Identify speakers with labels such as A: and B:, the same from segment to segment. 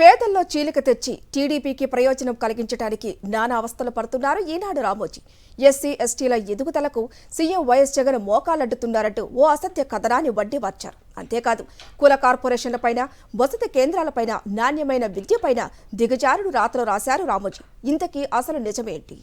A: పేదల్లో చీలిక తెచ్చి టీడీపీకి ప్రయోజనం కలిగించడానికి నానా అవస్థలు పడుతున్నారు ఈనాడు రామోజీ. ఎస్సీ ఎస్టీల ఎదుగుదలకు సీఎం వైఎస్ జగన్ మోకాలడ్డుతున్నారంటూ ఓ అసత్య కథనాన్ని వడ్డీవార్చారు. అంతేకాదు కుల కార్పొరేషన్లపైన, వసతి కేంద్రాలపైన, నాణ్యమైన విద్యపైన దిగజారుడు రాతలు రాశారు రామోజీ. ఇంతకీ అసలు నిజమేంటి?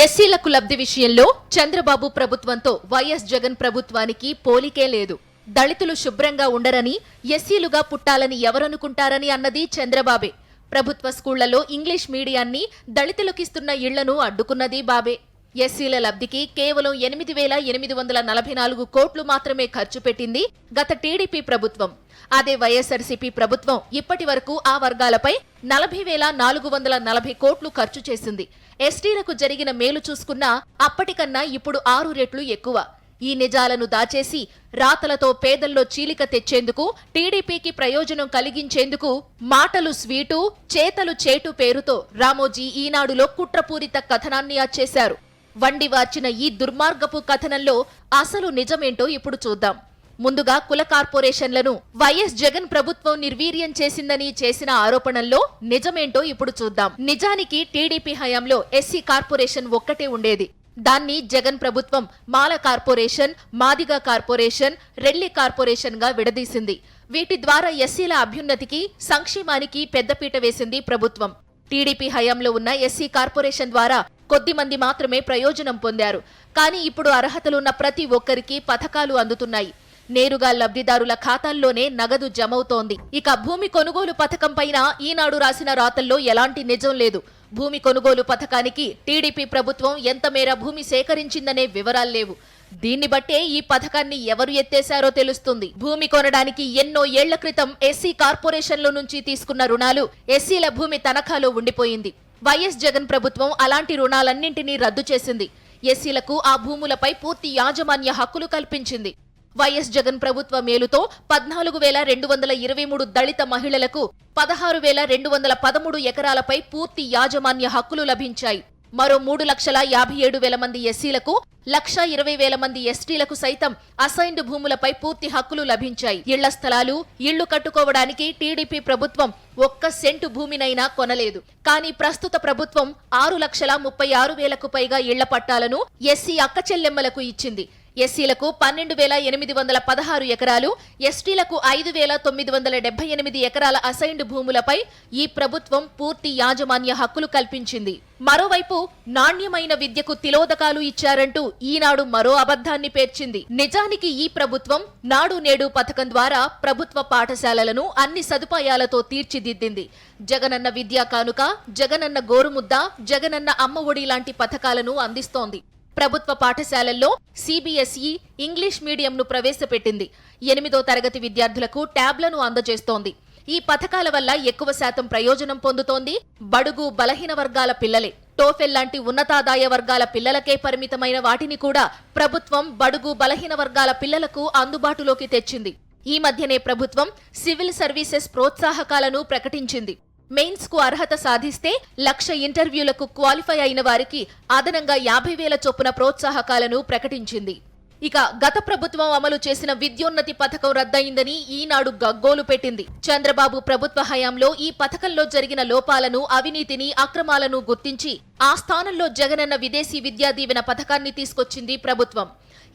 B: ఎస్సీలకు లబ్ధి విషయంలో చంద్రబాబు ప్రభుత్వంతో వైఎస్ జగన్ ప్రభుత్వానికి పోలికే లేదు. దళితులు శుభ్రంగా ఉండరని, ఎస్సీలుగా పుట్టాలని ఎవరనుకుంటారని అన్నది చంద్రబాబే. ప్రభుత్వ స్కూళ్లలో ఇంగ్లీష్ మీడియాన్ని, దళితులకిస్తున్న ఇళ్లను అడ్డుకున్నది బాబే. ఎస్సీల లబ్ధికి కేవలం 8,844 కోట్లు మాత్రమే ఖర్చు పెట్టింది గత టీడీపీ ప్రభుత్వం. అదే వైఎస్ఆర్సీపీ ప్రభుత్వం ఇప్పటి వరకు ఆ వర్గాలపై 40,440 కోట్లు ఖర్చు చేసింది. ఎస్టీలకు జరిగిన మేలు చూసుకున్నా అప్పటికన్నా ఇప్పుడు 6 రెట్లు ఎక్కువ. ఈ నిజాలను దాచేసి రాతలతో పేదల్లో చీలిక తెచ్చేందుకు, టీడీపీకి ప్రయోజనం కలిగించేందుకు మాటలు స్వీటు, చేతలు చేటు పేరుతో రామోజీ ఈనాడులో కుట్రపూరిత కథనాన్ని అచ్చేశారు. వండివార్చిన ఈ దుర్మార్గపు కథనంలో అసలు నిజమేంటో ఇప్పుడు చూద్దాం. ముందుగా కుల కార్పొరేషన్లను వైఎస్ జగన్ ప్రభుత్వం నిర్వీర్యం చేసిందని చేసిన ఆరోపణల్లో నిజమేంటో ఇప్పుడు చూద్దాం. నిజానికి టీడీపీ హయాంలో ఎస్సీ కార్పొరేషన్ ఒక్కటే ఉండేది. దాన్ని జగన్ ప్రభుత్వం Mala corporation, Madiga corporation, Relli corporation గా విడదీసింది. వీటి ద్వారా ఎస్సీల అభ్యున్నతికి, సంక్షేమానికి పెద్దపీట వేసింది ప్రభుత్వం. టీడీపీ హయాంలో ఉన్న ఎస్సీ కార్పొరేషన్ ద్వారా కొద్ది మంది మాత్రమే ప్రయోజనం పొందారు. కానీ ఇప్పుడు అర్హతలున్న ప్రతి ఒక్కరికి పథకాలు అందుతున్నాయి. నేరుగా లబ్ధిదారుల ఖాతాల్లోనే నగదు జమవుతోంది. ఇక భూమి కొనుగోలు పథకం పైన ఈనాడు రాసిన రాతల్లో ఎలాంటి నిజం లేదు. భూమి కొనుగోలు పథకానికి టీడీపీ ప్రభుత్వం ఎంత మేర భూమి సేకరించిందనే వివరాలు లేవు. దీన్ని బట్టే ఈ పథకాన్ని ఎవరు ఎత్తేశారో తెలుస్తుంది. భూమి కొనడానికి ఎన్నో ఏళ్ల క్రితం ఎస్సీ కార్పొరేషన్ల నుంచి తీసుకున్న రుణాలు ఎస్సీల భూమి తనఖాలో ఉండిపోయింది. వైఎస్ జగన్ ప్రభుత్వం అలాంటి రుణాలన్నింటినీ రద్దు చేసింది. ఎస్సీలకు ఆ భూములపై పూర్తి యాజమాన్య హక్కులు కల్పించింది. వైఎస్ జగన్ ప్రభుత్వ మేలుతో 14,223 దళిత మహిళలకు 16,213 ఎకరాలపై పూర్తి యాజమాన్య హక్కులు లభించాయి. మరో 3,57,000 మంది ఎస్సీలకు, 1,20,000 మంది ఎస్టీలకు సైతం అసైన్డ్ భూములపై పూర్తి హక్కులు లభించాయి. ఇళ్ల స్థలాలు, ఇళ్లు కట్టుకోవడానికి టీడీపీ ప్రభుత్వం ఒక్క సెంటు భూమినైనా కొనలేదు. కానీ ప్రస్తుత ప్రభుత్వం 6,36,000కు పైగా ఇళ్ల పట్టాలను ఎస్సీ అక్క చెల్లెమ్మలకు ఇచ్చింది. ఎస్సీలకు 12,816 ఎకరాలు, ఎస్టీలకు 5,978 ఎకరాల అసైన్డ్ భూములపై ఈ ప్రభుత్వం పూర్తి యాజమాన్య హక్కులు కల్పించింది. మరోవైపు నాణ్యమైన విద్యకు తిలోదకాలు ఇచ్చారంటూ ఈనాడు మరో అబద్ధాన్ని పేర్చింది. నిజానికి ఈ ప్రభుత్వం నాడు నేడు పథకం ద్వారా ప్రభుత్వ పాఠశాలలను అన్ని సదుపాయాలతో తీర్చిదిద్దింది. జగనన్న విద్యా కానుక, జగనన్న గోరుముద్ద, జగనన్న అమ్మ ఒడి లాంటి పథకాలను అందిస్తోంది. ప్రభుత్వ పాఠశాలల్లో సిబిఎస్ఈ ఇంగ్లీష్ మీడియంను ప్రవేశపెట్టింది. 8వ తరగతి విద్యార్థులకు ట్యాబ్లను అందజేస్తోంది. ఈ పథకాల వల్ల ఎక్కువ శాతం ప్రయోజనం పొందుతోంది బడుగు బలహీన వర్గాల పిల్లలే. టోఫెల్ లాంటి ఉన్నతాదాయ వర్గాల పిల్లలకే పరిమితమైన వాటిని కూడా ప్రభుత్వం బడుగు బలహీన వర్గాల పిల్లలకు అందుబాటులోకి తెచ్చింది. ఈ మధ్యనే ప్రభుత్వం సివిల్ సర్వీసెస్ ప్రోత్సాహకాలను ప్రకటించింది. మెయిన్స్ కు అర్హత సాధిస్తే 1,00,000 ఇంటర్వ్యూలకు క్వాలిఫై అయిన వారికి అదనంగా 50,000 చొప్పున ప్రోత్సాహకాలను ప్రకటించింది. ఇక గత ప్రభుత్వం అమలు చేసిన విద్యోన్నతి పథకం రద్దయిందని ఈనాడు గగ్గోలు పెట్టింది. చంద్రబాబు ప్రభుత్వ హయాంలో ఈ పథకంలో జరిగిన లోపాలను, అవినీతిని, అక్రమాలను గుర్తించి ఆ స్థానంలో జగనన్న విదేశీ విద్యా దీవెన పథకాన్ని తీసుకొచ్చింది ప్రభుత్వం.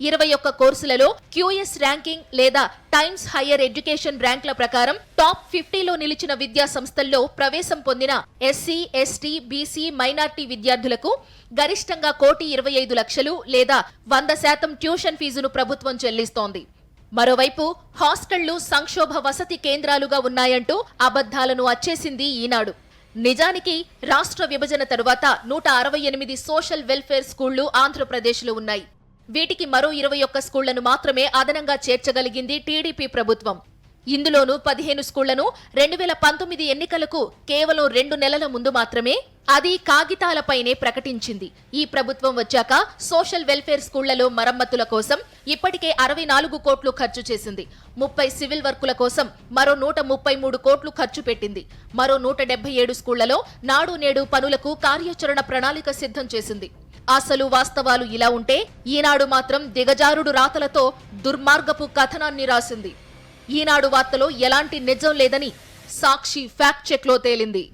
B: 21 కోర్సులలో క్యూఎస్ ర్యాంకింగ్ లేదా టైమ్స్ హయ్యర్ ఎడ్యుకేషన్ ర్యాంక్ల ప్రకారం టాప్ 50లో నిలిచిన విద్యా సంస్థల్లో ప్రవేశం పొందిన ఎస్సీ, ఎస్టీ, బీసీ, మైనార్టీ విద్యార్థులకు గరిష్టంగా 1,25,00,000 లేదా 100% ట్యూషన్ ఫీజును ప్రభుత్వం చెల్లిస్తోంది. మరోవైపు హాస్టళ్లు సంక్షోభ వసతి కేంద్రాలుగా ఉన్నాయంటూ అబద్ధాలను అచ్చేసింది ఈనాడు. నిజానికి రాష్ట్ర విభజన తరువాత 168 సోషల్ వెల్ఫేర్ స్కూళ్లు ఆంధ్రప్రదేశ్లో ఉన్నాయి. వీటికి మరో 21 స్కూళ్లను మాత్రమే అదనంగా చేర్చగలిగింది టీడీపీ ప్రభుత్వం. ఇందులోనూ 15 స్కూళ్లను 2019 ఎన్నికలకు కేవలం 2 నెలల ముందు మాత్రమే, అది కాగితాలపైనే ప్రకటించింది. ఈ ప్రభుత్వం వచ్చాక సోషల్ వెల్ఫేర్ స్కూళ్లలో మరమ్మతుల కోసం ఇప్పటికే 64 కోట్లు ఖర్చు చేసింది. 30 సివిల్ వర్కుల కోసం మరో 133 కోట్లు ఖర్చు పెట్టింది. మరో 177 స్కూళ్లలో నాడు నేడు పనులకు కార్యాచరణ ప్రణాళిక సిద్ధం చేసింది. అసలు వాస్తవాలు ఇలా ఉంటే ఈనాడు మాత్రం దిగజారుడు రాతలతో దుర్మార్గపు కథనాన్ని రాసింది. ఈనాడు వార్తలో ఎలాంటి నిజం లేదని సాక్షి ఫ్యాక్ట్ చెక్ లో తేలింది.